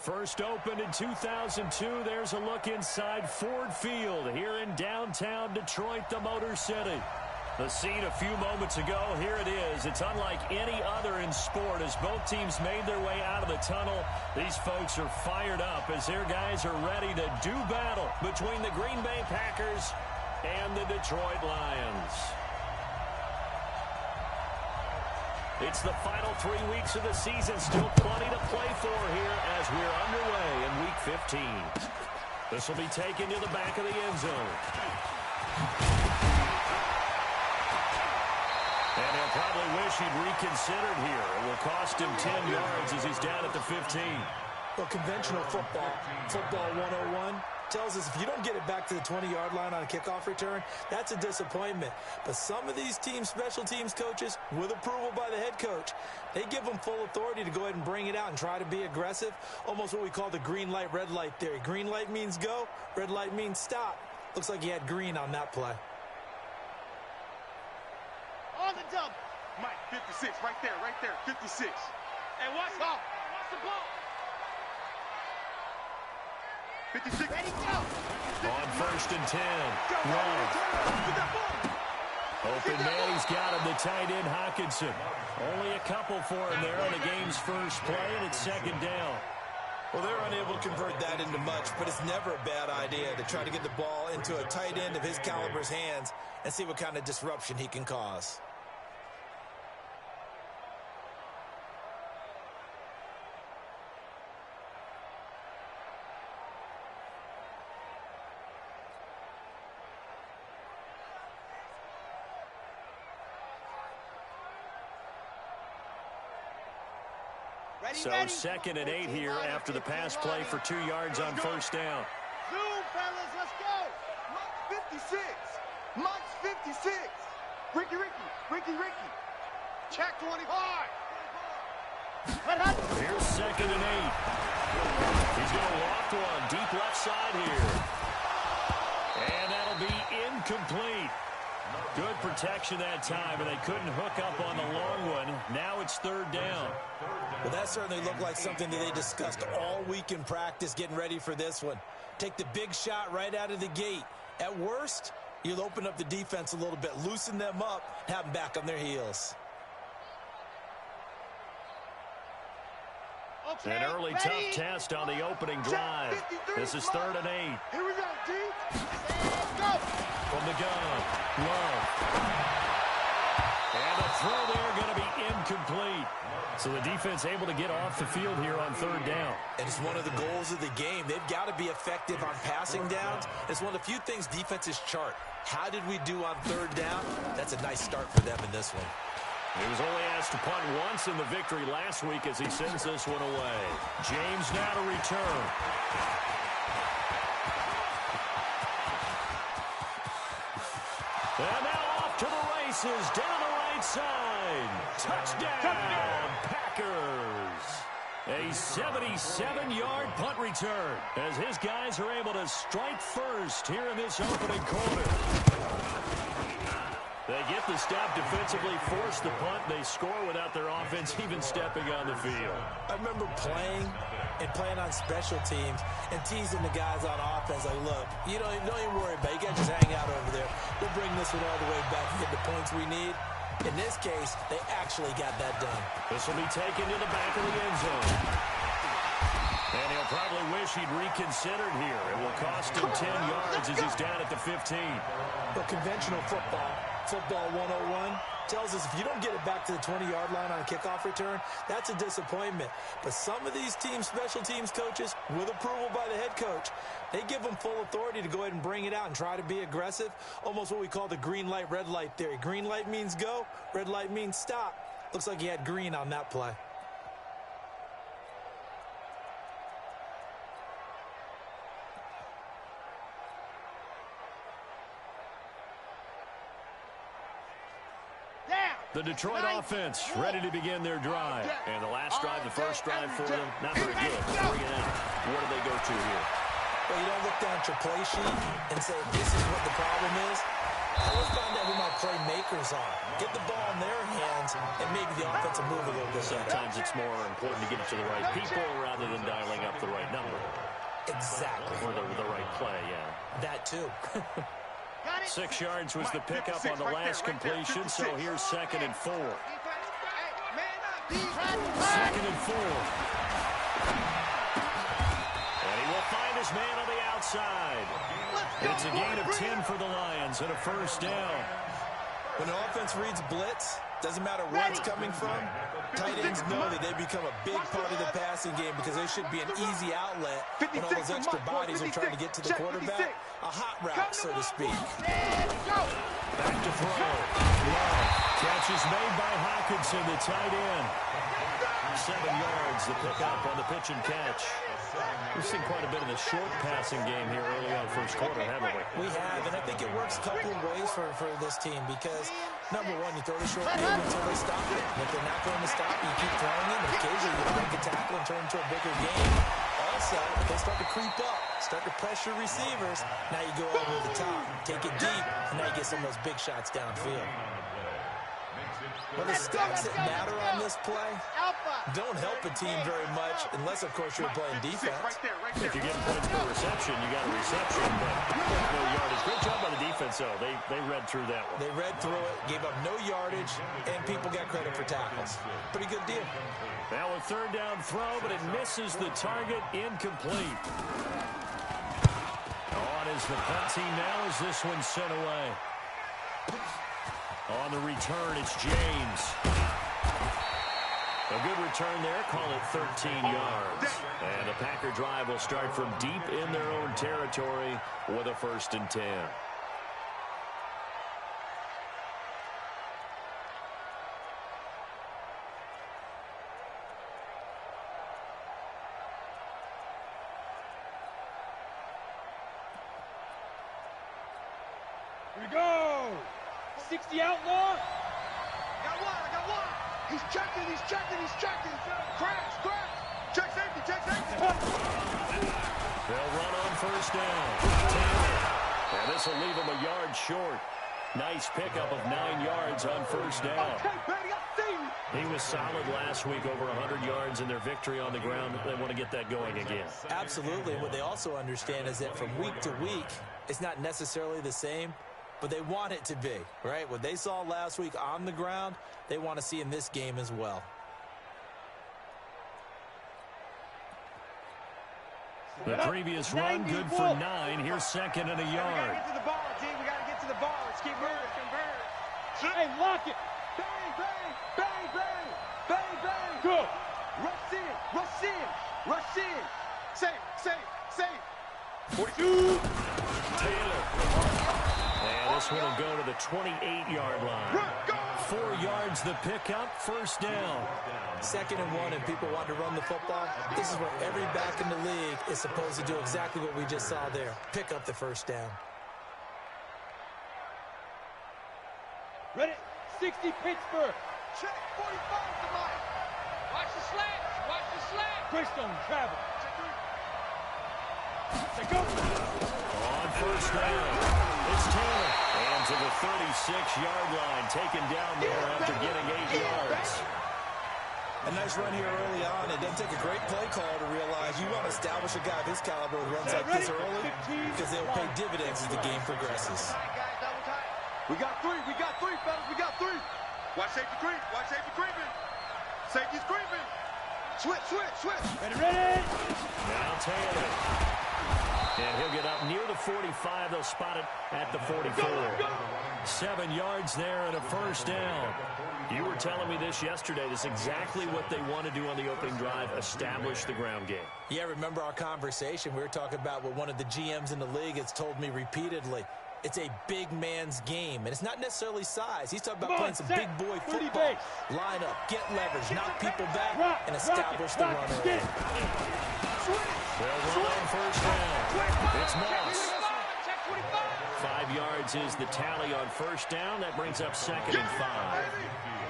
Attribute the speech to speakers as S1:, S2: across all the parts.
S1: First opened in 2002. There's a look inside Ford Field here in downtown Detroit, the Motor City. The scene a few moments ago, here it is. It's unlike any other in sport as both teams made their way out of the tunnel. These folks are fired up as their guys are ready to do battle between the Green Bay Packers and the Detroit Lions. It's the final 3 weeks of the season. Still plenty to play for here as we're underway in Week 15. This will be taken to the back of the end zone. And he'll probably wish he'd reconsidered here. It will cost him 10 yards as he's down at the 15.
S2: Well, conventional football 101, tells us if you don't get it back to the 20-yard line on a kickoff return, that's a disappointment. But some of these special teams coaches, with approval by the head coach, they give them full authority to go ahead and bring it out and try to be aggressive, almost what we call the green light, red light theory. Green light means go, red light means stop. Looks like he had green on that play.
S3: On the dump. Mike, 56, right there, 56. Hey, watch out. Watch the ball. 56. Ready, go.
S1: On first and 10. Open man, he's got him, the tight end, Hockenson. Only a couple for him there on the game's first play, and it's second down.
S2: Well, they're unable to convert that into much, but it's never a bad idea to try to get the ball into a tight end of his caliber's hands and see what kind of disruption he can cause.
S1: So second and 8 here after the pass play for 2 yards on first down.
S3: Zoom, fellas, let's go. Mike's 56. Mike's 56. Ricky. Check 20 hard.
S1: Here's second and 8. He's going to loft one deep left side here. And that'll be incomplete. Good protection that time, and they couldn't hook up on the long one. Now it's third down.
S2: Well, that certainly looked like something that they discussed all week in practice getting ready for this one. Take the big shot right out of the gate. At worst, you'll open up the defense a little bit, loosen them up, have them back on their heels.
S3: Okay,
S1: An early
S3: ready?
S1: tough test on the opening drive. This is third and 8.
S3: Here we go, D. Let's go.
S1: From the gun, Love. And a throw there going to be incomplete. So the defense able to get off the field here on third down.
S2: And it's one of the goals of the game. They've got to be effective on passing downs. It's one of the few things defenses chart. How did we do on third down? That's a nice start for them in this one.
S1: He was only asked to punt once in the victory last week as he sends this one away. James now to return. And now off to the races down the right side. Touchdown, Packers. A 77-yard punt return as his guys are able to strike first here in this opening quarter. They get the stop defensively, force the punt. They score without their offense even stepping on the field.
S2: I remember playing on special teams and teasing the guys on offense. Like, look, you don't even worry about it. You guys just hang out over there. We'll bring this one all the way back and get the points we need. In this case, they actually got that done.
S1: This will be taken to the back of the end zone. And he'll probably wish he'd reconsidered here. It will cost him 10 yards as he's down at the 15.
S2: But conventional football 101, tells us if you don't get it back to the 20-yard line on a kickoff return, that's a disappointment. But some of these special teams coaches, with approval by the head coach, they give them full authority to go ahead and bring it out and try to be aggressive, almost what we call the green light, red light theory. Green light means go, red light means stop. Looks like he had green on that play.
S1: The Detroit offense ready to begin their drive. And the last drive, the first drive for them, not very good. Bring it in. What do they go to here?
S2: Well, you don't look down at your play sheet and say, this is what the problem is. I always find out who my playmakers are. Get the ball in their hands, and maybe the offense will move a little bit.
S1: Sometimes it's more important to get it to the right people rather than dialing up the right number.
S2: Exactly.
S1: Or the right play, yeah.
S2: That too.
S1: 6 yards was the pickup on the last completion, so here's 2nd and 4. 2nd and 4. And he will find his man on the outside. It's a gain of 10 for the Lions and a first down.
S2: When the offense reads blitz, doesn't matter where it's coming from, tight ends know that they become a big part of the passing game because they should be an easy outlet when all those extra bodies are trying to get to the quarterback. A hot route, so to speak.
S1: Back to throw. Love. Catch is made by Hawkinson, the tight end. 7 yards, the pickup on the pitch and catch. We've seen quite a bit of the short passing game here early on first quarter, haven't we?
S2: We have, and I think it works a couple of ways for this team because, number one, you throw the short game until they stop it. And if they're not going to stop, you keep throwing it, and occasionally you break a tackle and turn it into a bigger game. Also, if they start to creep up, start to pressure receivers, now you go over the top, take it deep, and now you get some of those big shots downfield. Well, the stats that matter on this play don't help a team very much unless, of course, you're playing defense.
S1: If you're getting points per reception, you got a reception, but no yardage. Great job by the defense, though. They read through that one.
S2: They read through it, gave up no yardage, and people got credit for tackles. Pretty good deal.
S1: Now a 3rd down throw, but it misses the target, incomplete. On is the punt team now as this one's sent away. On the return, it's James. A good return there. Call it 13 yards. And the Packer drive will start from deep in their own territory with a 1st and 10.
S3: Here we go. 60 outlaw. I got one. He's checking. Crash. Check safety.
S1: They'll run on 1st down. Taylor. And this will leave him a yard short. Nice pickup of 9 yards on 1st down.
S3: Okay, baby, I see you.
S1: He was solid last week, over 100 yards in their victory on the ground. They want to get that going again.
S2: Absolutely. What they also understand is that from week to week, it's not necessarily the same, but they want it to be, right? What they saw last week on the ground, they want to see in this game as well.
S1: The previous run, good for 9. Here's 2nd and a yard.
S3: We got to get to the ball, G. We got to get to the ball. Let's keep moving. Hey, lock it. Bang. Good. Rush in. Safe.
S1: 42. Taylor. And this one will go to the 28-yard line. 4 yards the pickup, 1st down.
S2: 2nd and 1, and people want to run the football. This is where every back in the league is supposed to do exactly what we just saw there. Pick up the 1st down.
S3: Ready? 60 Pittsburgh. Check 45 to Mike. Watch the slant. Greystone travel. Check go.
S1: On 1st down, it's Taylor. And to the 36-yard line, taken down there after getting 8 yards.
S2: A nice run here early on. It doesn't take a great play call to realize you want to establish a guy of his caliber who runs like this early because they'll pay dividends as the game progresses.
S3: We got three, fellas. We got 3. Watch safety creeping. Safety's creeping. Switch. Ready.
S1: Now Taylor. And he'll get up near the 45. They'll spot it at the 44. 7 yards there and a 1st down. You were telling me this yesterday. This is exactly what they want to do on the opening drive, establish the ground game.
S2: Yeah, remember our conversation? We were talking about what one of the GMs in the league has told me repeatedly. It's a big man's game, and it's not necessarily size. He's talking about playing some big boy football. Line up, get leverage, knock people back, and establish the run early.
S1: They'll run on 1st down. It's Moss. 5 5 yards is the tally on first down. That brings up 2nd and 5.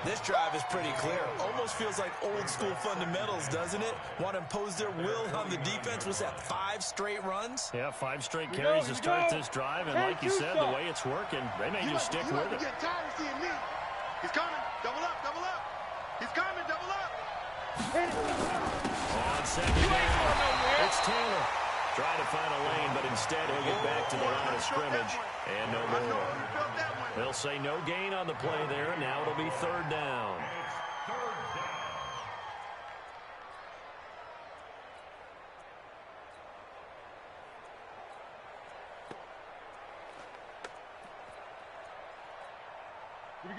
S2: This drive is pretty clear. Almost feels like old school fundamentals, doesn't it? Want to impose their will on the defense. Was that 5 straight runs?
S1: Yeah, 5 straight carries to start this drive. And like you said, the way it's working, they may just stick with it.
S3: He's coming. Double up, double up. He's coming, double up.
S1: On 2nd down, it's Taylor. Trying to find a lane, but instead he'll get back to the line of scrimmage. And no more. They'll say no gain on the play there, and now it'll be 3rd down.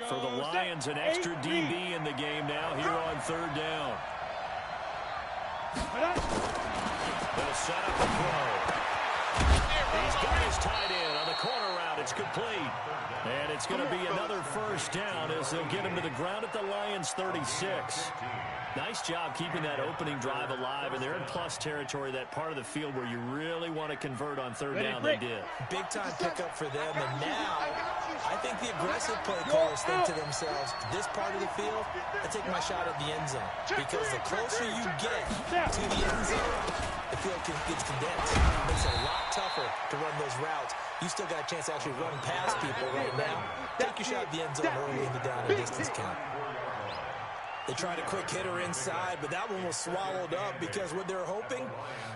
S1: For the Lions, an extra DB in the game now here on 3rd down. They'll set up the throw. He's got his tight end on the corner route. It's complete. And it's going to be another first down as they'll get him to the ground at the Lions' 36. Nice job keeping that opening drive alive, and they're in plus territory, that part of the field where you really want to convert on 3rd down. They did.
S2: Big-time pickup for them, and now I think the aggressive play callers think to themselves, this part of the field, I take my shot at the end zone, because the closer you get to the end zone, the field gets condensed. It makes it a lot tougher to run those routes. You still got a chance to actually run past people right now. Take your shot at the end zone early in the down and distance count. They tried a quick hitter inside, but that one was swallowed up because what they're hoping,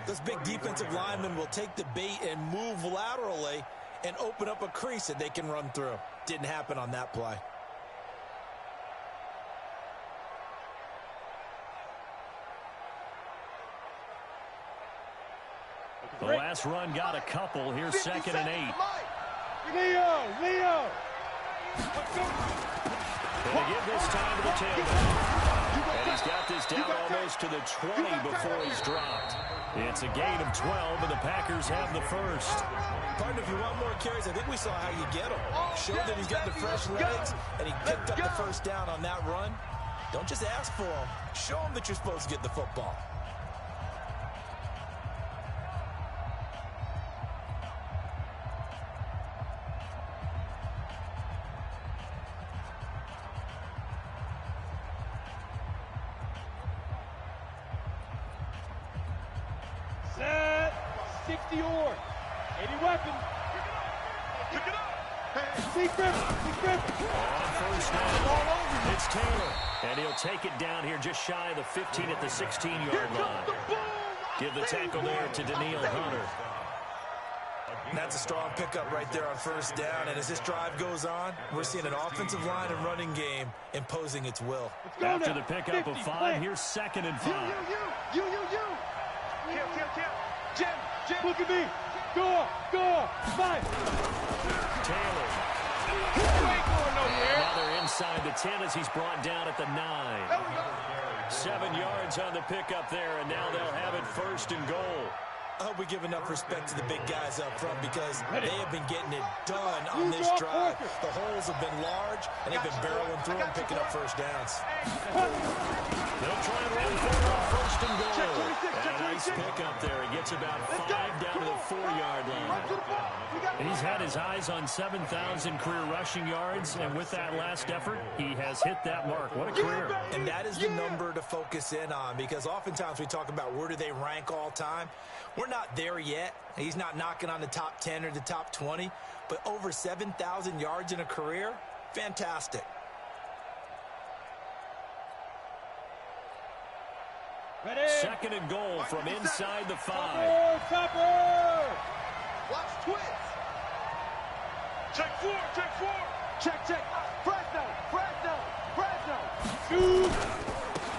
S2: this big defensive lineman will take the bait and move laterally and open up a crease that they can run through. Didn't happen on that play.
S1: The last run got a couple. Here's 2nd and 8.
S4: Leo!
S1: Going to give this time to the tailback. And he's got this down almost to the 20 before he's dropped. It's a gain of 12, and the Packers have the first.
S2: Partner, if you want more carries, I think we saw how you get him. Showed that he's got the fresh legs, and he picked up the first down on that run. Don't just ask for him. Show him that you're supposed to get the football.
S4: Set. 60-or. Any weapon.
S3: Pick it up.
S4: Big grip.
S1: On first down, it's Taylor. And he'll take it down here just shy of the 15 at the 16-yard line. Give the tackle there to Daniil Hunter.
S2: That's a strong pickup right there on first down. And as this drive goes on, we're seeing an offensive line and running game imposing its will.
S1: After the pickup of 5, here's 2nd and 5.
S3: You. Jim.
S4: Look at me. Go. 5.
S1: Taylor.
S4: Ain't going nowhere.
S1: Now they're inside the 10 as he's brought down at the 9. 7 yards on the pickup there, and now they'll have it 1st and goal.
S2: I hope we give enough respect to the big guys up front because they have been getting it done on this drive. The holes have been large, and they've been barreling through and picking up first downs.
S1: They'll try and run for it on 1st and goal. And a nice pickup there. He gets about 5 down to the 4-yard line. And he's had his eyes on 7,000 career rushing yards, and with that last effort, he has hit that mark. What a career.
S2: And that is the number to focus in on because oftentimes we talk about where do they rank all time. We're not there yet. He's not knocking on the top 10 or the top 20, but over 7,000 yards in a career, fantastic.
S4: Ready.
S1: 2nd and goal from inside the 5.
S4: Topper.
S3: Watch twist. Check 4. Check. Fresno.
S4: Shoot.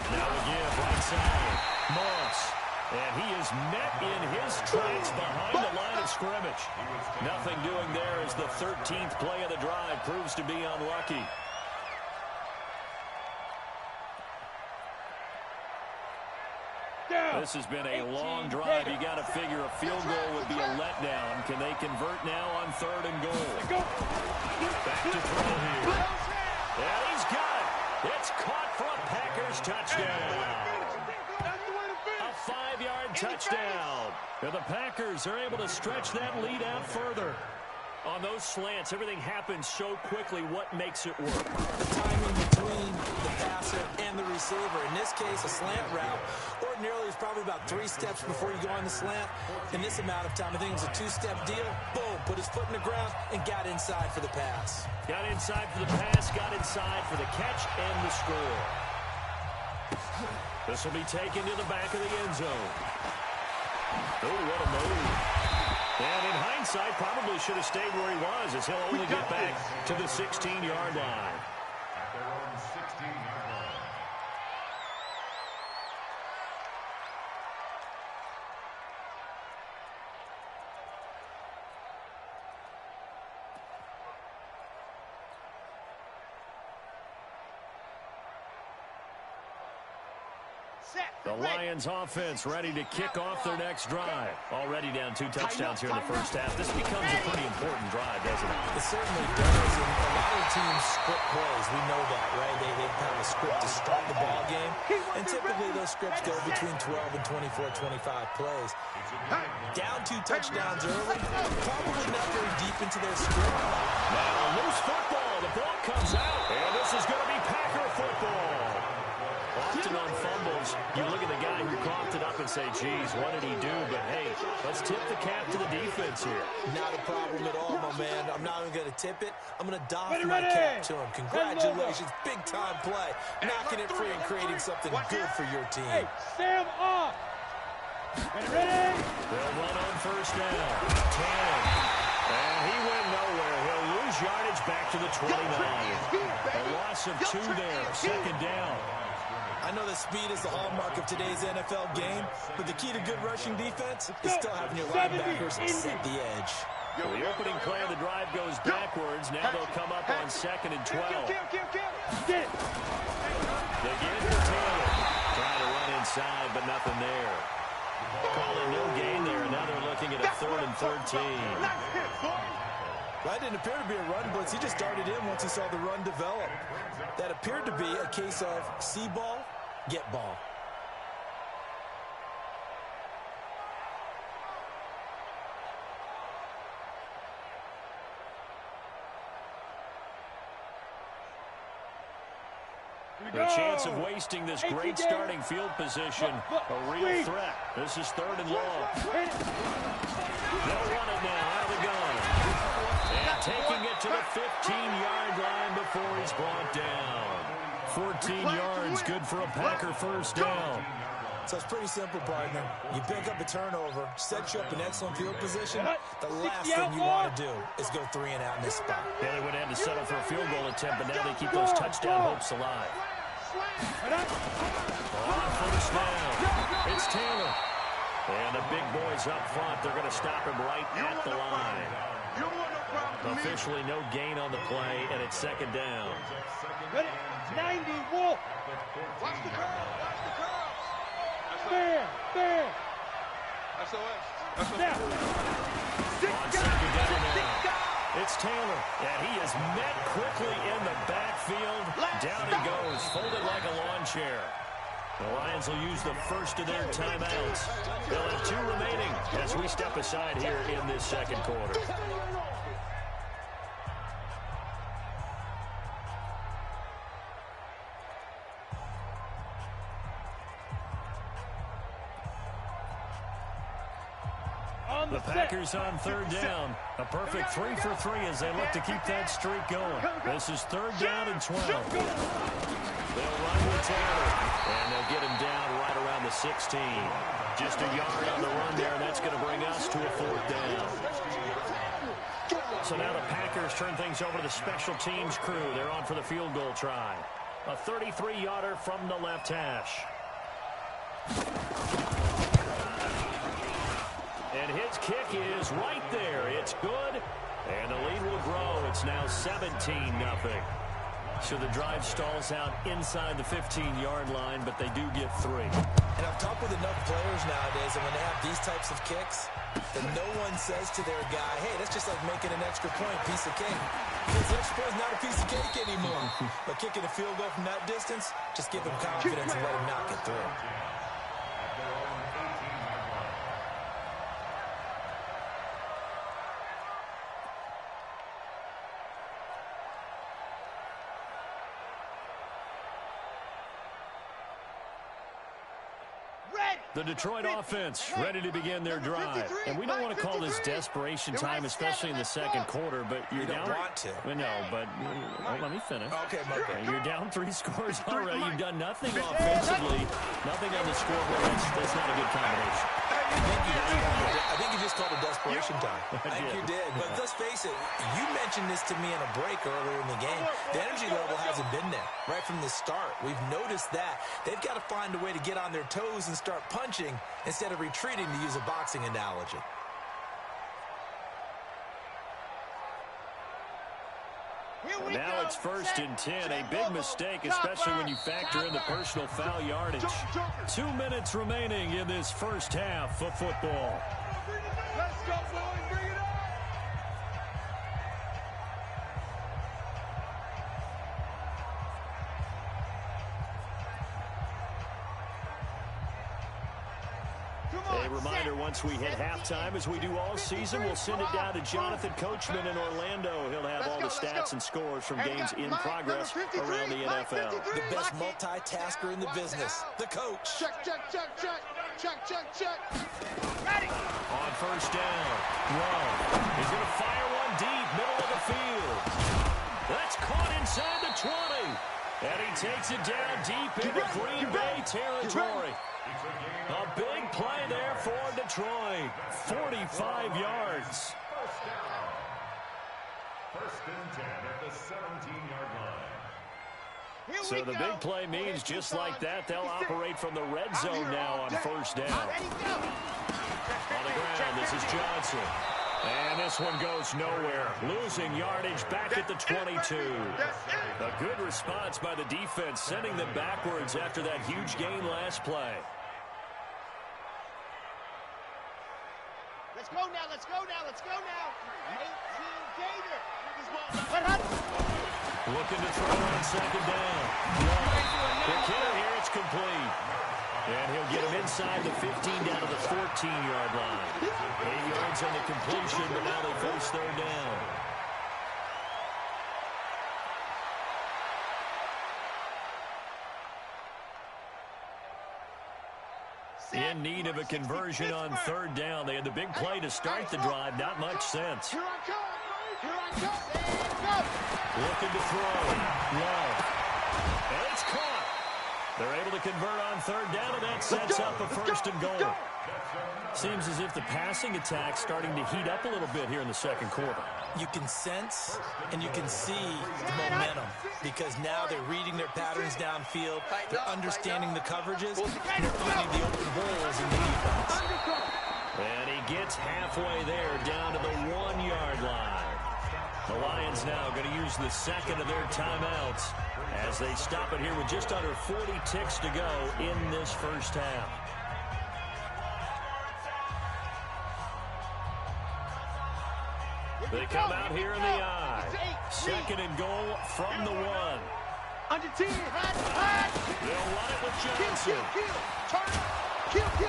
S1: Now the give right side. Moss. And he is met in his tracks behind the line of scrimmage. Nothing doing there as the 13th play of the drive proves to be unlucky. This has been a long drive. You got to figure a field goal would be a letdown. Can they convert now on 3rd and goal? Back to throw here. Yeah, he's got it. It's caught for a Packers touchdown. A 5-yard touchdown. And the Packers are able to stretch that lead out further. On those slants, everything happens so quickly. What makes it work?
S2: The timing between the passer and the receiver. In this case, a slant route. Ordinarily, it's probably about 3 steps before you go on the slant. In this amount of time, I think it was a 2-step deal. Boom, put his foot in the ground and got inside for the pass.
S1: Got inside for the pass, got inside for the catch and the score. This will be taken to the back of the end zone. Oh, what a move. And in hindsight, probably should have stayed where he was, as he'll only get back to the 16-yard line. The Lions offense ready to kick off their next drive. Already down 2 touchdowns here in the first half. This becomes a pretty important drive, doesn't it?
S2: It certainly does. And a lot of teams script plays. We know that, right? They have a script to start the ball game. And typically those scripts go between 12 and 24, 25 plays. Down 2 touchdowns early. Probably not very deep into their script.
S1: Now a loose football. The ball comes out. And this is going to be Packer football. Often on fumbles, you look at the guy who coughed it up and say, geez, what did he do? But, hey, let's tip the cap to the defense here.
S2: Not a problem at all, my man. I'm not even going to tip it. I'm going to doff my cap to him. Congratulations. Big-time play. Knocking it free and creating something good for your team.
S4: Hey, Sam off. Ready?
S1: They'll run on first down. 10. And he went nowhere. He'll lose yardage back to the 29. A loss of 2 there. Second down.
S2: I know that speed is the hallmark of today's NFL game, but the key to good rushing defense is still having your linebackers set the edge.
S1: Well, the opening play of the drive goes backwards. Now they'll come up on 2nd and 12.
S4: Get it.
S1: They get it for Taylor. Trying to run inside, but nothing there. Calling no gain there. Now they're looking at a 3rd and 13.
S2: That didn't appear to be a run blitz. He just darted in once he saw the run develop. That appeared to be a case of see ball, get ball.
S1: The chance of wasting this great starting field position, a real threat. This is 3rd and long. They'll run it now out of the gun. And taking it to the 15-yard line before he's brought down. 14 yards, good for a Packer first down.
S2: So it's pretty simple, partner. You pick up a turnover, sets you up in excellent field position. The last thing you want to do is go 3 and out in this spot.
S1: Yeah, they would have to settle for a field goal attempt, but now they keep those touchdown hopes alive. On first down, it's Taylor. And the big boys up front, they're going to stop him right at the line. Officially no gain on the play, and it's 2nd down.
S4: 90, Wolf.
S3: Watch the curl. Watch the curl.
S4: Fair.
S3: SOS.
S4: Snap.
S1: On 2nd down now, it's Taylor, and he is met quickly in the backfield. Down he goes, folded like a lawn chair. The Lions will use the first of their timeouts. They'll have 2 remaining as we step aside here in this 2nd quarter. The Packers on 3rd down. A perfect 3 for 3 as they look to keep that streak going. This is 3rd down and 12. They'll run with Taylor, and they'll get him down right around the 16. Just a yard on the run there, and that's going to bring us to a 4th down. So now the Packers turn things over to the special teams crew. They're on for the field goal try. A 33-yarder from the left hash. And his kick is right there. It's good. And the lead will grow. It's now 17-0. So the drive stalls out inside the 15-yard line, but they do get 3.
S2: And I've talked with enough players nowadays, and when they have these types of kicks, that no one says to their guy, hey, that's just like making an extra point, piece of cake. Because the extra point is not a piece of cake anymore. But kicking a field goal from that distance, just give him confidence and let him knock it through.
S1: The Detroit offense ready to begin their drive. And we don't want to call this desperation time, especially in the second quarter, but you're down.
S2: You don't want to.
S1: No, but let me finish.
S2: Okay.
S1: You're down 3 scores already. You've done nothing offensively, nothing on the scoreboard. That's not a good combination.
S2: I think you just called a desperation time. I think you did. But let's face it, you mentioned this to me in a break earlier in the game. The energy level hasn't been there right from the start. We've noticed that. They've got to find a way to get on their toes and start punching instead of retreating, to use a boxing analogy.
S1: Now it's 1st and 10. A big mistake, especially when you factor in the personal foul yardage. 2 minutes remaining in this first half of football.
S3: Let's go, boys. Bring it on.
S1: A reminder, once we hit halftime, as we do all season, we'll send it down to Jonathan Coachman in Orlando. He'll have all the stats and scores from games in progress around the NFL.
S2: The best multitasker in the business, the coach.
S3: Check.
S4: Ready.
S1: On first down, Love. He's going to fire one deep, middle of the field. That's caught inside the 20. And he takes it down deep into Green Bay territory. A big play there for Detroit. 45 yards.
S5: First and 10 at the 17-yard line.
S1: So the big play means just like that, they'll operate from the red zone now on first down. On the ground, this is Johnson. And this one goes nowhere. Losing yardage back at the 22. A good response by the defense, sending them backwards after that huge gain last play.
S4: Let's go now. 18 Gator.
S1: Looking to throw on second down. The kill here, it's complete. And he'll get him inside the 15 down to the 14-yard line. 8 yards on the completion, but now they face third down. In need of a conversion on third down. They had the big play to start the drive. Not much sense.
S3: Here I come.
S1: Looking to throw. Love. And it's caught. They're able to convert on third down, and that sets up a first and goal. Seems as if the passing attack's starting to heat up a little bit here in the second quarter.
S2: You can sense and you can see the momentum because now they're reading their patterns downfield, they're understanding the coverages, and they're finding the open holes in the defense.
S1: And he gets halfway there down to the 1-yard line. The Lions now going to use the second of their timeouts as they stop it here with just under 40 ticks to go in this first half. They come out here in the I. Second and goal from the 1.
S3: Under 10.
S1: They'll run it with Johnson.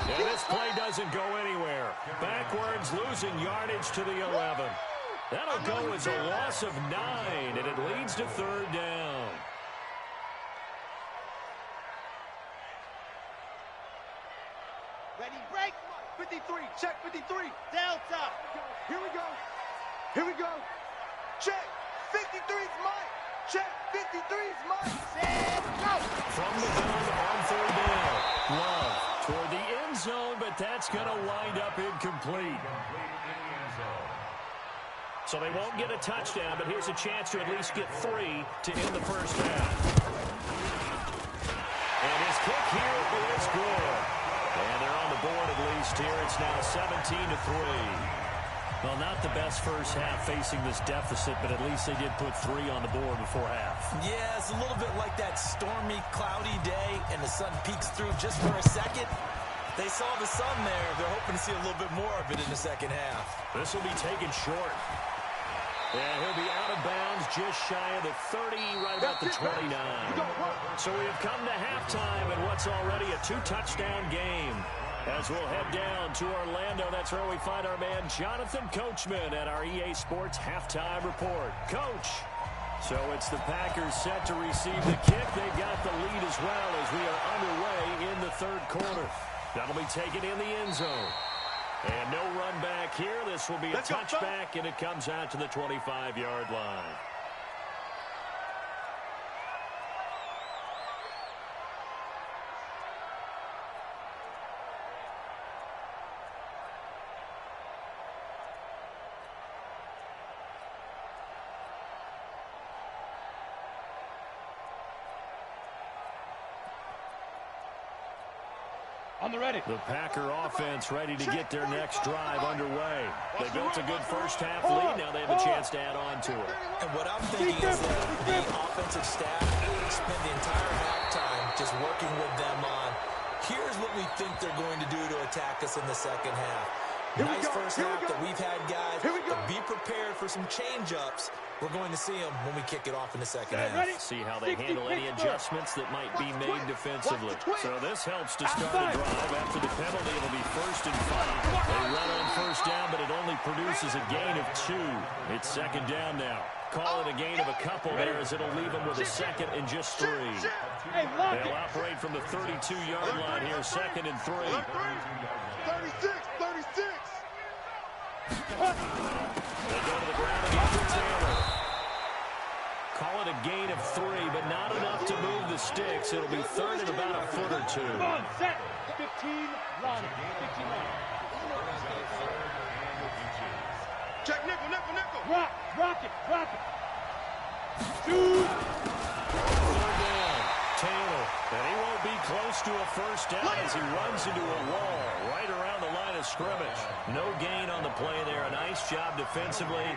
S1: And this play doesn't go anywhere. Backwards, losing yardage to the 11. That'll go as a loss of 9, and it leads to third down.
S4: Ready, break.
S3: 53. Check 53.
S4: Delta.
S3: Here we go. Check. 53's mine. Check. 53's mine.
S4: Set, go.
S1: From the gun on third down. Love toward the end zone, but that's going to wind up incomplete. So they won't get a touchdown, but here's a chance to at least get 3 to end the first half. And his kick here is good. And they're on the board at least here. It's now 17-3. Well, not the best first half facing this deficit, but at least they did put 3 on the board before half.
S2: Yeah, it's a little bit like that stormy, cloudy day, and the sun peeks through just for a second. They saw the sun there. They're hoping to see a little bit more of it in the second half.
S1: This will be taken short. And he'll be out of bounds just shy of the 30, right about the 29. So we have come to halftime in what's already a 2-touchdown game. As we'll head down to Orlando, that's where we find our man Jonathan Coachman at our EA Sports Halftime Report. Coach, so it's the Packers set to receive the kick. They've got the lead as well as we are underway in the third quarter. That'll be taken in the end zone. And no run back here. This will be a touchback, and it comes out to the 25-yard line. The Packer offense ready to get their next drive underway. They built a good first half lead. Now they have a chance to add on to it.
S2: And what I'm thinking is that the offensive staff spent the entire halftime just working with them on, here's what we think they're going to do to attack us in the second half. Nice first half that we've had, guys, but be prepared for some change-ups. We're going to see them when we kick it off in the second half.
S1: See how they handle any adjustments that might be made defensively. So this helps to start a drive. After the penalty, it'll be 1st and 5. They run on first down, but it only produces a gain of 2. It's second down now. Call it a gain of a couple there, as it'll leave them with a second and just 3. They'll operate from the 32-yard line here, 2nd and 3.
S3: 36, 36.
S1: They go to the ground again for Taylor. Call it a gain of 3, but not enough to move the sticks. It'll be 3rd and about a foot or 2.
S4: Come on, set. 15, run. 15, run.
S3: Check nickel, nickel, nickel.
S4: Rock it. Shoot.
S1: 3rd down. Taylor, and he won't be close to a first down as he runs into a wall right around the line of scrimmage. No gain on the play there. A nice job defensively,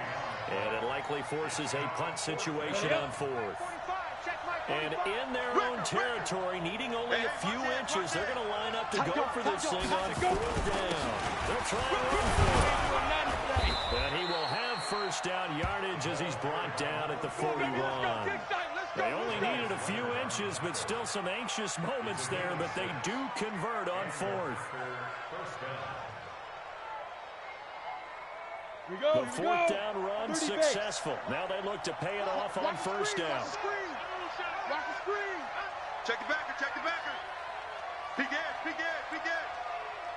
S1: and it likely forces a punt situation on 4th. And in their own territory, needing only a few inches, they're going to line up to go for this thing on 4th down. They'll try to run for it. And he will have first down yardage as he's brought down at the 41. They only needed a few inches, but still some anxious moments there, but they do convert on 4th. The 4th down run successful. Now they look to pay it off on first down.
S3: Watch the screen. Check the backer. Peek edge.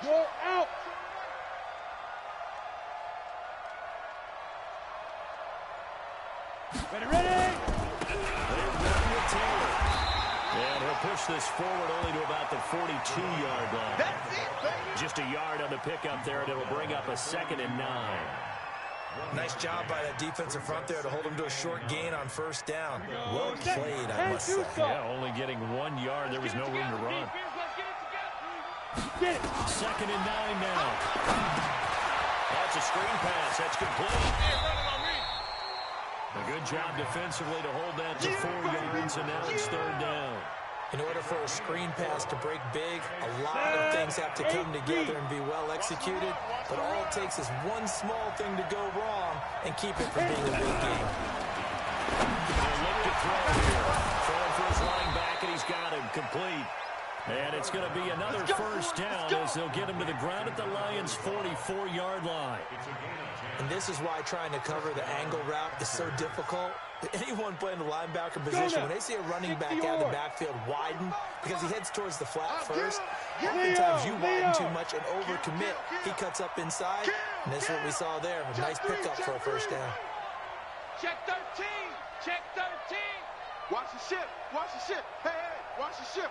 S4: Go out. Ready.
S1: Taylor. And he'll push this forward only to about the 42-yard line.
S3: That's it, baby.
S1: Just a yard on the pickup there, and it'll bring up a 2nd and 9.
S2: Nice job by that defensive front there to hold him to a short gain on first down. Well played, I must say.
S1: Yeah, only getting 1 yard. There was no room to run. 2nd and 9 now. That's a screen pass. That's complete. A good job defensively to hold that to 4 yards, and now it's 3rd down.
S2: In order for a screen pass to break big, a lot of things have to come together and be well executed, but all it takes is one small thing to go wrong and keep it from being a big game.
S1: They'll look to throw here. Throwing for his running back, and he's got him complete. And it's going to be another first down as they'll get him to the ground at the Lions' 44-yard line.
S2: And this is why trying to cover the angle route is so difficult. Anyone playing the linebacker position, when they see a running back out of the backfield widen because he heads towards the flat first, oftentimes you widen too much and overcommit. He cuts up inside, and this is what we saw there. A nice pickup for a first down.
S4: Check 13.
S3: Watch the ship. Hey, watch the ship.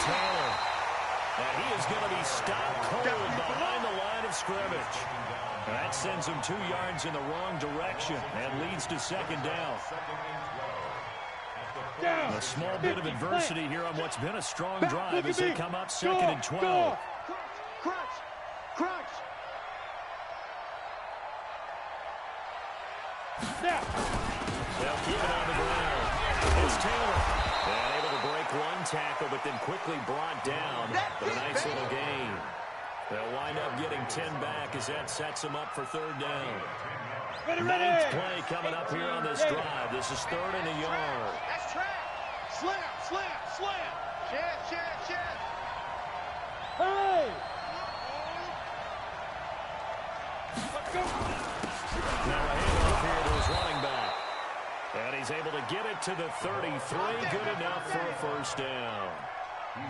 S1: Taylor. And he is going to be stopped cold behind the line of scrimmage. And that sends him 2 yards in the wrong direction and leads to 2nd down. A small bit of adversity here on what's been a strong drive as they come up 2nd and 12.
S3: Crunch.
S1: They'll keep it on the ground. It's Taylor. And able to break one tackle, but then quickly brought down. But a nice little gain. They'll wind up getting 10 back as that sets them up for 3rd down. 9th play coming up here on this drive. This is 3rd and a yard.
S4: That's track. Slam. Chest. Hey! Let's go.
S1: Now a handoff here to his running back. And he's able to get it to the 33. Good enough for a first down.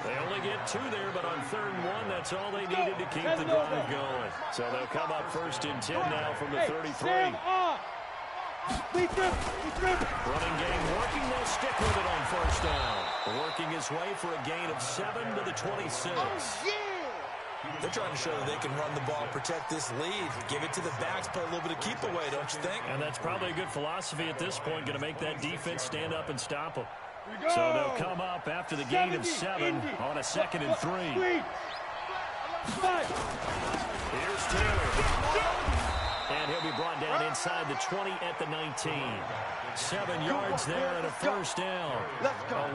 S1: They only get 2 there, but on 3rd and 1, that's all they needed to keep the drive going. So they'll come up 1st and 10 now from the 33. Running game working. They'll stick with it on 1st down. Working his way for a gain of 7 to the 26.
S2: They're trying to show that they can run the ball, protect this lead, give it to the backs, play a little bit of keep away, don't you think?
S1: And that's probably a good philosophy at this point, going to make that defense stand up and stop them. So they'll come up after the gain of 7 on a 2nd and 3. Here's Taylor. And he'll be brought down inside the 20 at the 19. 7 yards there and a first down.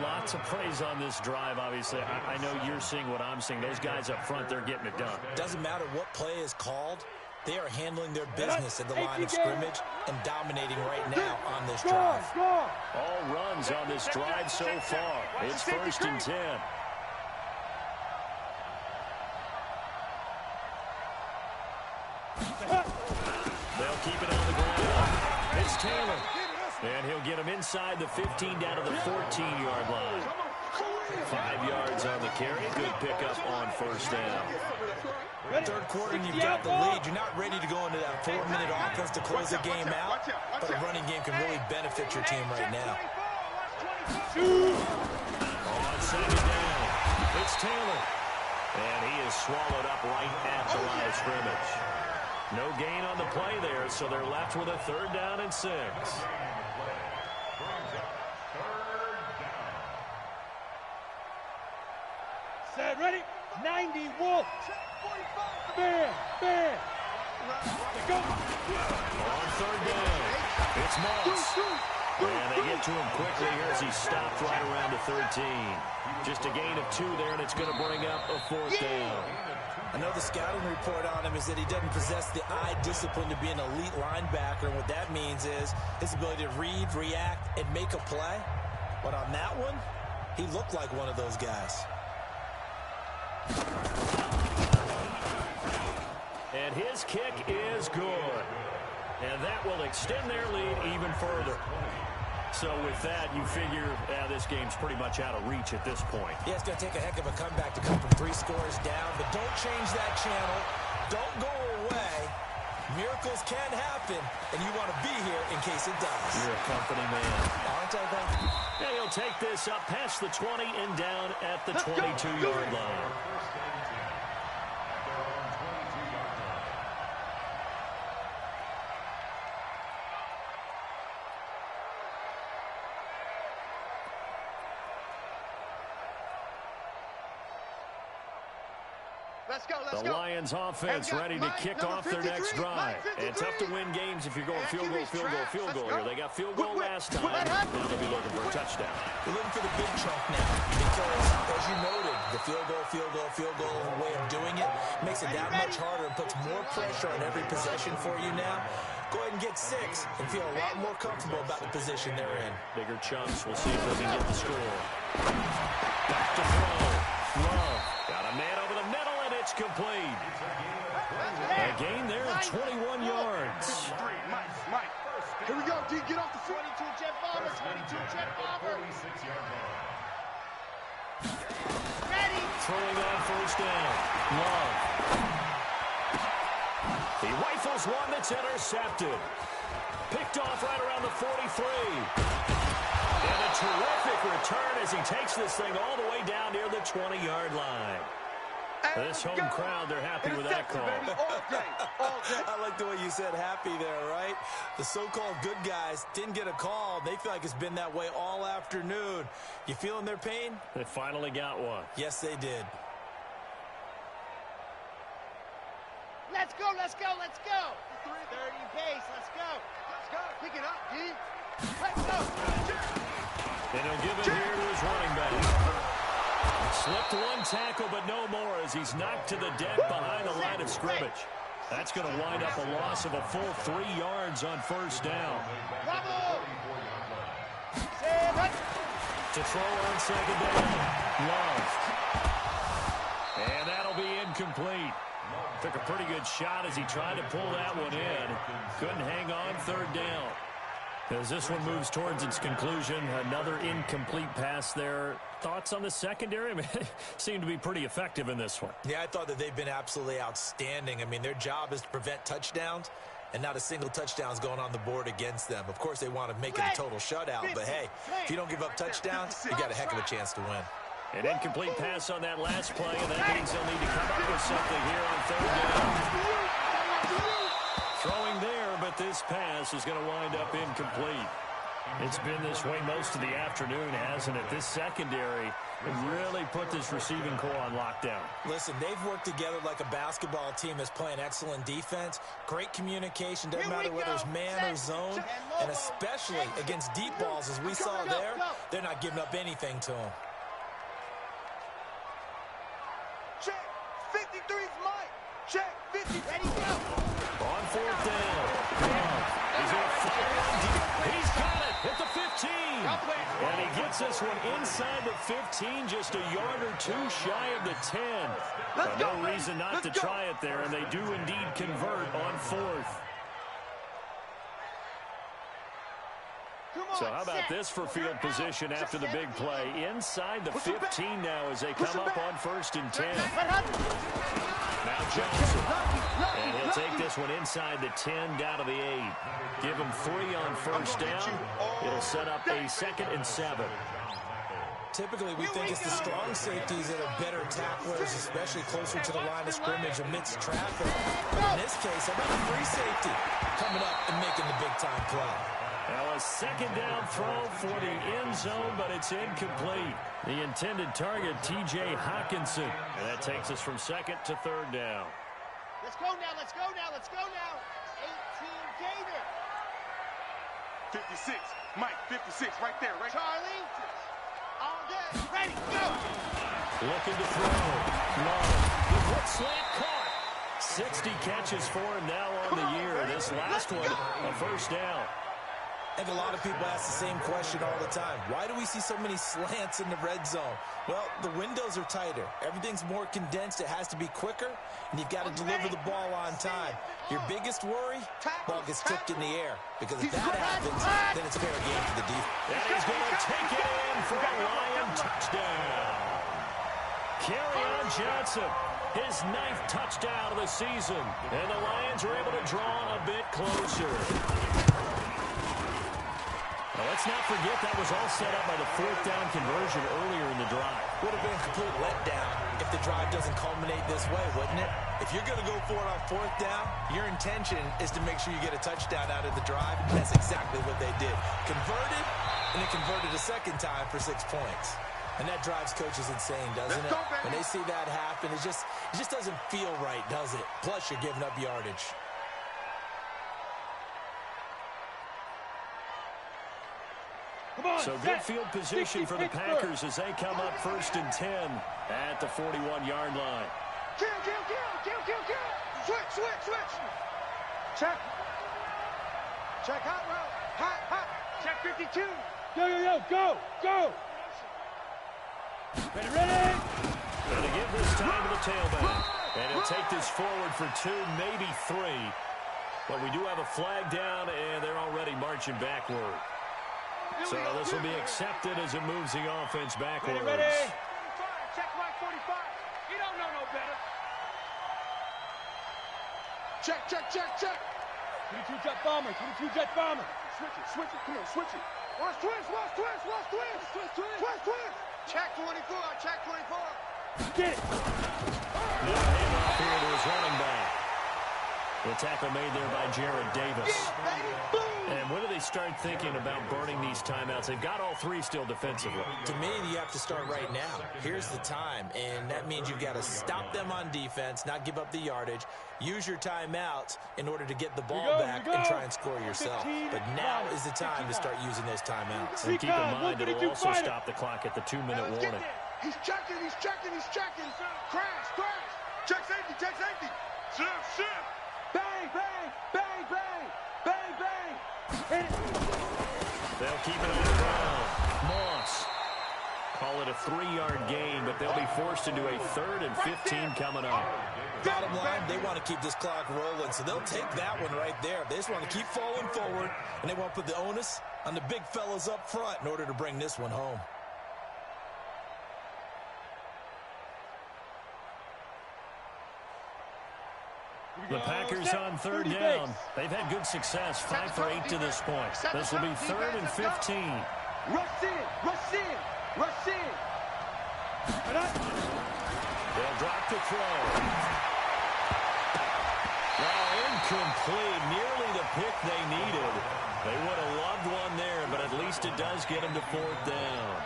S1: Lots of praise on this drive, obviously. I know you're seeing what I'm seeing. Those guys up front, they're getting it done.
S2: Doesn't matter what play is called. They are handling their business at the line of scrimmage and dominating right now on this drive.
S1: All runs on this drive so far. It's 1st and 10. They'll keep it on the ground. It's Taylor. And he'll get him inside the 15 down to the 14-yard line. 5 yards on the carry. Good pickup on 1st down.
S2: 3rd quarter and you've got the lead. You're not ready to go into that 4-minute offense to close the game out, but a running game can really benefit your team right now.
S1: On 2nd down, it's Taylor. And he is swallowed up right at the line of scrimmage. No gain on the play there, so they're left with a 3rd down and 6.
S4: Set, ready, 90, Wolf. Bam, bam. Go.
S1: On 3rd down, it's Moss. And they get to him quickly here as he stopped right around the 13. Just a gain of 2 there, and it's going to bring up a 4th down.
S2: I know the scouting report on him is that he doesn't possess the eye discipline to be an elite linebacker, and what that means is his ability to read, react, and make a play. But on that one, he looked like one of those guys.
S1: And his kick is good. And that will extend their lead even further. So with that, you figure this game's pretty much out of reach at this point.
S2: Yeah, it's going to take a heck of a comeback to come from 3 scores down, but don't change that channel. Don't go away. Miracles can happen, and you want to be here in case it does.
S1: You're a company man.
S2: Aren't I, though?
S1: And he'll take this up past the 20 and down at the 22-yard line. The Lions offense ready to kick off their next drive. And tough to win games if you're going field goal here. They got field goal last time. Now they'll be looking for a touchdown.
S2: We're looking for the big chunk now because, as you noted, the field goal way of doing it makes it that much harder and puts more pressure on every possession for you now. Go ahead and get 6 and feel a lot more comfortable about the position they're in.
S1: Bigger chunks. We'll see if they can get the score. Back to throw. Love. Got a man over the middle, and it's complete. A gain there of 21 yards.
S3: Mike. Here we go, D. Get off the
S4: 22 jet bomber, 22 jet bomber. Ready.
S1: Throwing on 1st down. Love. He rifles one that's intercepted. Picked off right around the 43. And a terrific return as he takes this thing all the way down near the 20-yard line. This home crowd, they're happy with that call.
S3: All day.
S2: I like the way you said happy there, right? The so-called good guys didn't get a call. They feel like it's been that way all afternoon. You feeling their pain?
S1: They finally got one.
S2: Yes, they did.
S4: Let's go. 30 pace, let's go.
S3: Pick it up, D.
S4: Let's go.
S1: And he'll give it here to his running back. Slipped one tackle, but no more as he's knocked to the deck behind the line of scrimmage. That's going to wind up a loss of a full 3 yards on 1st down.
S4: Bravo.
S1: To throw on 2nd down. Love. And that'll be incomplete. Took a pretty good shot as he tried to pull that one in. Couldn't hang on 3rd down. As this one moves towards its conclusion, another incomplete pass there. Thoughts on the secondary? I mean, seem to be pretty effective in this one.
S2: Yeah, I thought that they've been absolutely outstanding. I mean, their job is to prevent touchdowns, and not a single touchdown is going on the board against them. Of course, they want to make it a total shutout, but hey, if you don't give up touchdowns, you got a heck of a chance to win.
S1: An incomplete pass on that last play, and that means they'll need to come up with something here on third down. Throwing there, but this pass is going to wind up incomplete. It's been this way most of the afternoon, hasn't it? This secondary really put this receiving core on lockdown.
S2: Listen, they've worked together like a basketball team that's playing excellent defense, great communication, doesn't matter whether it's man or zone, and especially against deep balls, as we saw there, they're not giving up anything to them.
S3: Check. 53's Mike. Check. 50.
S4: Ready, go.
S1: On fourth down. He's going to fire on deep. He's got it at the 15. And he gets this one inside the 15, just a yard or two shy of the 10. But no reason not to try it there, and they do indeed convert on fourth. So how about this for field position after the big play? Inside the 15 now as they come up on 1st and 10. Now Johnson. And he'll take this one inside the 10 down to the 8. Give him 3 on 1st down. It'll set up a 2nd and 7.
S2: Typically, we think it's the strong safeties that are better tacklers, especially closer to the line of scrimmage amidst traffic. But in this case, how about a free safety coming up and making the big-time play?
S1: Now a 2nd down throw for the end zone, but it's incomplete. The intended target, T.J. Hawkinson. And that takes us from 2nd to 3rd down.
S4: Let's go now, let's go now, let's go now. 18 Gator.
S3: 56. Mike, 56. Right there, right.
S4: Charlie. All day. Ready, go.
S1: Looking to throw. Love. The foot slant caught. 60 catches for him now on the year. This last one, a 1st down.
S2: I think a lot of people ask the same question all the time. Why do we see so many slants in the red zone? Well, the windows are tighter. Everything's more condensed. It has to be quicker, and you've got to deliver the ball on time. Your biggest worry? Ball gets tipped in the air. Because if that happens, then it's fair game for the defense.
S1: And he's going to take it in for a Lion touchdown. Kerryon Johnson, his 9th touchdown of the season. And the Lions are able to draw a bit closer. Now, let's not forget that was all set up by the 4th down conversion earlier in the drive.
S2: Would have been a complete letdown if the drive doesn't culminate this way, wouldn't it? If you're going to go for it on 4th down, your intention is to make sure you get a touchdown out of the drive. That's exactly what they did. Converted, and then converted a 2nd time for 6 points. And that drives coaches insane, doesn't it? When they see that happen, it just doesn't feel right, does it? Plus, you're giving up yardage.
S1: So good field position for the Packers as they come up 1st and 10 at the 41-yard line.
S3: Kill. Switch. Check. Hot route. Hot.
S4: Check 52. Go. Ready.
S1: Going to give this time to the tailback. And he'll take this forward for 2, maybe 3. But we do have a flag down, and they're already marching backward. So this will be accepted as it moves the offense backwards.
S4: Ready. Check Mike 45. He don't know no better.
S3: Check.
S4: 22 jet bomber. Switch it. Come on, switch it.
S3: Watch twist. Check 24.
S4: Get it.
S1: Now handoff here to his running back. The tackle made there by Jarrad Davis. And when do they start thinking about burning these timeouts? They've got all 3 still defensively.
S2: To me, you have to start right now. Here's the time, and that means you've got to stop them on defense, not give up the yardage, use your timeouts in order to get the ball back and try and score yourself. But now is the time to start using those timeouts.
S1: And keep in mind, it'll also stop the clock at the 2-minute warning.
S3: He's checking. Crash. Check safety. Shift. Bang.
S1: They'll keep it on the ground. Moss. Call it a 3-yard gain, but they'll be forced into a 3rd and 15 coming up.
S2: Bottom line, they want to keep this clock rolling, so they'll take that one right there. They just want to keep falling forward, and they want to put the onus on the big fellas up front in order to bring this one home.
S1: The Packers on third down. They've had good success, 5 for 8 to this point. This will be 3rd and 15.
S3: Rush in, rush in, rush in.
S1: They'll drop to throw. Well, incomplete, nearly the pick they needed. They would have loved one there, but at least it does get them to 4th down.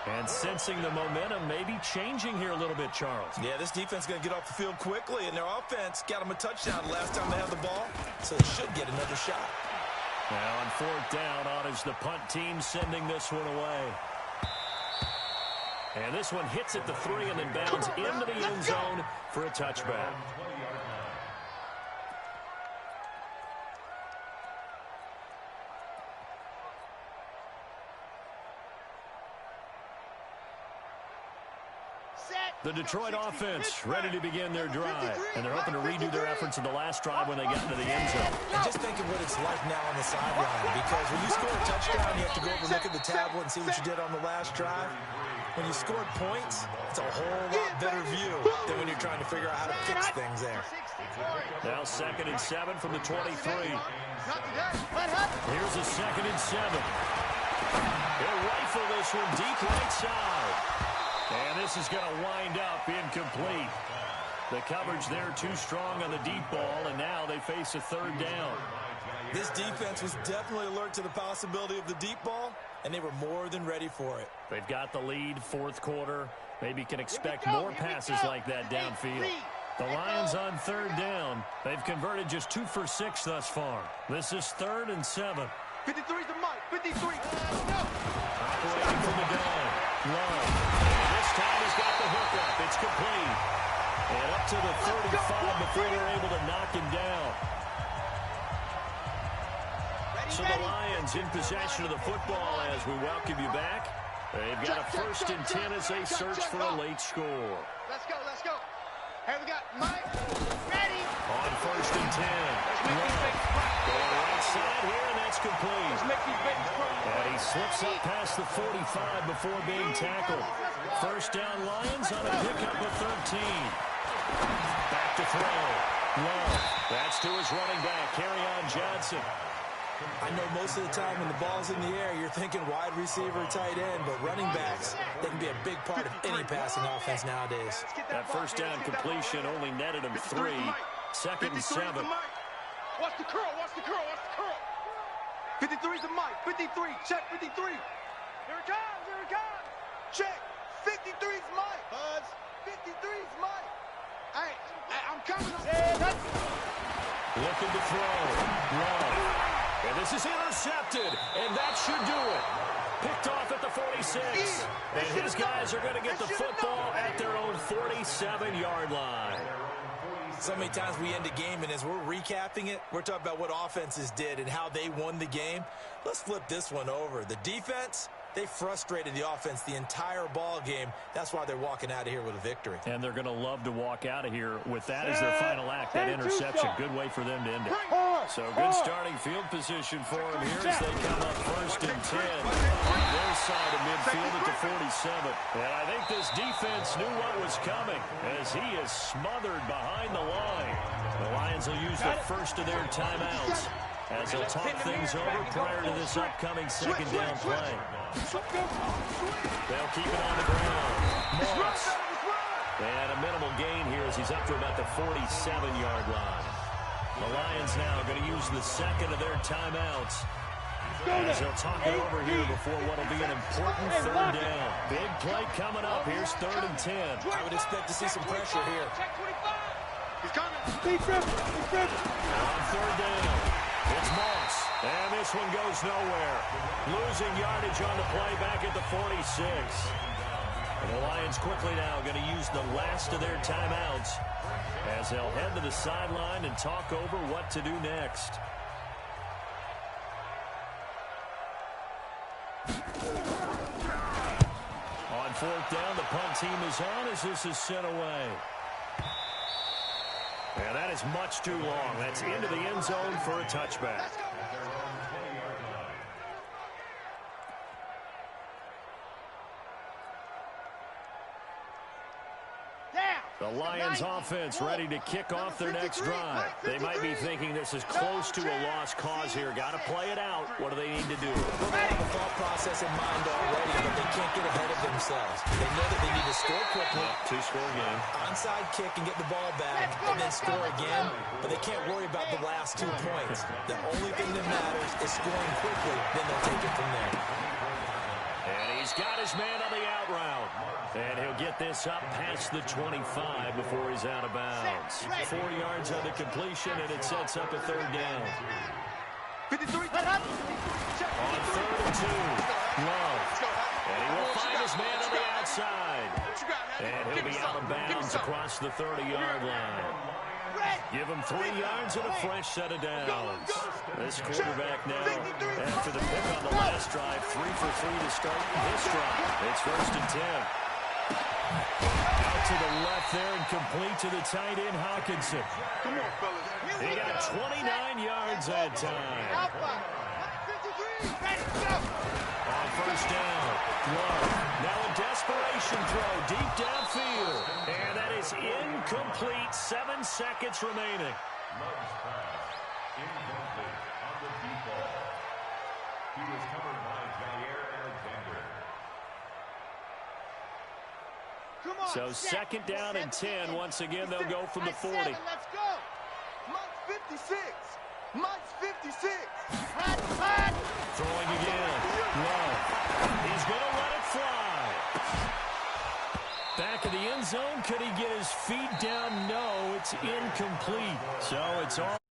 S1: And sensing the momentum maybe changing here a little bit, Charles.
S2: Yeah, this defense is going to get off the field quickly, and their offense got them a touchdown last time they had the ball, so they should get another shot.
S1: Now on 4th down, on is the punt team sending this one away. And this one hits at the 3 and then bounds into the end zone for a touchback. The Detroit offense ready to begin their drive. And they're hoping to redo their efforts in the last drive when they got into the end zone.
S2: And just think of what it's like now on the sideline, because when you score a touchdown, you have to go over and look at the tablet and see what you did on the last drive. When you scored points, it's a whole lot better view than when you're trying to figure out how to fix things there.
S1: Now 2nd and 7 from the 23. Here's a 2nd and 7. They'll rifle this one deep right side. And this is going to wind up incomplete. The coverage there too strong on the deep ball, and now they face a 3rd down.
S2: This defense was definitely alert to the possibility of the deep ball, and they were more than ready for it.
S1: They've got the lead, 4th quarter. Maybe can expect more passes like that downfield. The Lions on 3rd down. They've converted just 2 for 6 thus far. This is 3rd and 7.
S3: 53's the mic. 53.
S1: Operating from the gun. Love. This time he's got the hook up. It's complete. And up to the 35 before they're able to knock him down. So the Lions in possession of the football as we welcome you back. They've got a 1st and 10 as they search for a late score.
S3: Let's go, let's go. Hey, we got Mike. Ready.
S1: On 1st and 10. Going right side here, and that's complete. And he slips up past the 45 before being tackled. 1st down Lions on a pickup of 13. Back to throw. Love. That's to his running back, Kerryon Johnson.
S2: I know most of the time when the ball's in the air, you're thinking wide receiver, tight end, but running backs, they can be a big part of any passing offense nowadays.
S1: That 1st down completion only netted him 3. 2nd and 7.
S3: Watch the curl, watch the curl, watch the curl. 53's the mic. 53, check 53. Here it comes, here it comes. Check. 53's mic. Buzz. 53's mic. Hey, I'm coming.
S1: Looking to throw. Love. And this is intercepted, and that should do it. Picked off at the 46. And his guys are going to get the football at their own 47-yard line.
S2: So many times we end a game, and as we're recapping it, we're talking about what offenses did and how they won the game. Let's flip this one over. The defense, they frustrated the offense the entire ball game. That's why they're walking out of here with a victory.
S1: And they're going to love to walk out of here with that as their final act, that interception. Good way for them to end it. So good starting field position for them here as they come up 1st and 10 on their side of midfield at the 47. And I think this defense knew what was coming as he is smothered behind the line. The Lions will use the 1st of their timeouts as they'll talk things over prior to this upcoming 2nd down play. They'll keep it on the ground. Moss. And a minimal gain here as he's up to about the 47-yard line. The Lions now are going to use the 2nd of their timeouts as they'll talk it over here before what will be an important 3rd down. Big play coming up. Here's 3rd and 10.
S2: I would expect to see some pressure here.
S3: He's coming.
S1: On 3rd down, it's Moss. And this one goes nowhere. Losing yardage on the play back at the 46. And the Lions quickly now going to use the last of their timeouts as they'll head to the sideline and talk over what to do next. On 4th down, the punt team is on as this is sent away. And that is much too long. That's into the end zone for a touchback. The Lions offense ready to kick off their next drive. They might be thinking this is close to a lost cause here. Got to play it out. What do they need to do?
S2: Well, they have a thought process in mind already, but they can't get ahead of themselves. They know that they need to score quickly.
S1: Two-score game.
S2: Onside kick and get the ball back, and then score again. But they can't worry about the last 2 points. The only thing that matters is scoring quickly. Then they'll take it from there.
S1: And he's got his man on the out route. And he'll get this up past the 25 before he's out of bounds. 4 yards on the completion, and it sets up a third down.
S3: 53.
S1: On 3rd and 2, Love. And he will find his man on the outside. And he'll be out of bounds across the 30-yard line. Give him 3 yards and a fresh set of downs. This quarterback now, after the pick on the last drive, 3 for 3 to start this drive. It's 1st and 10. Out to the left there and complete to the tight end, Hawkinson.
S3: Come on, fellas.
S1: He got 29 yards that time. On 1st down, Love. Now a desperation throw deep downfield. And that is incomplete. 7 seconds remaining.
S5: Love's pass, incomplete on the deep ball. He was covered by Jair Alexander.
S1: So 2nd down and 10. Once again, they'll go from the 40.
S3: Let's go. Mike's 56. Mike's 56.
S1: Throwing again. Love. He's going to let it fly. Back of the end zone. Could he get his feet down? No, it's incomplete. So it's all.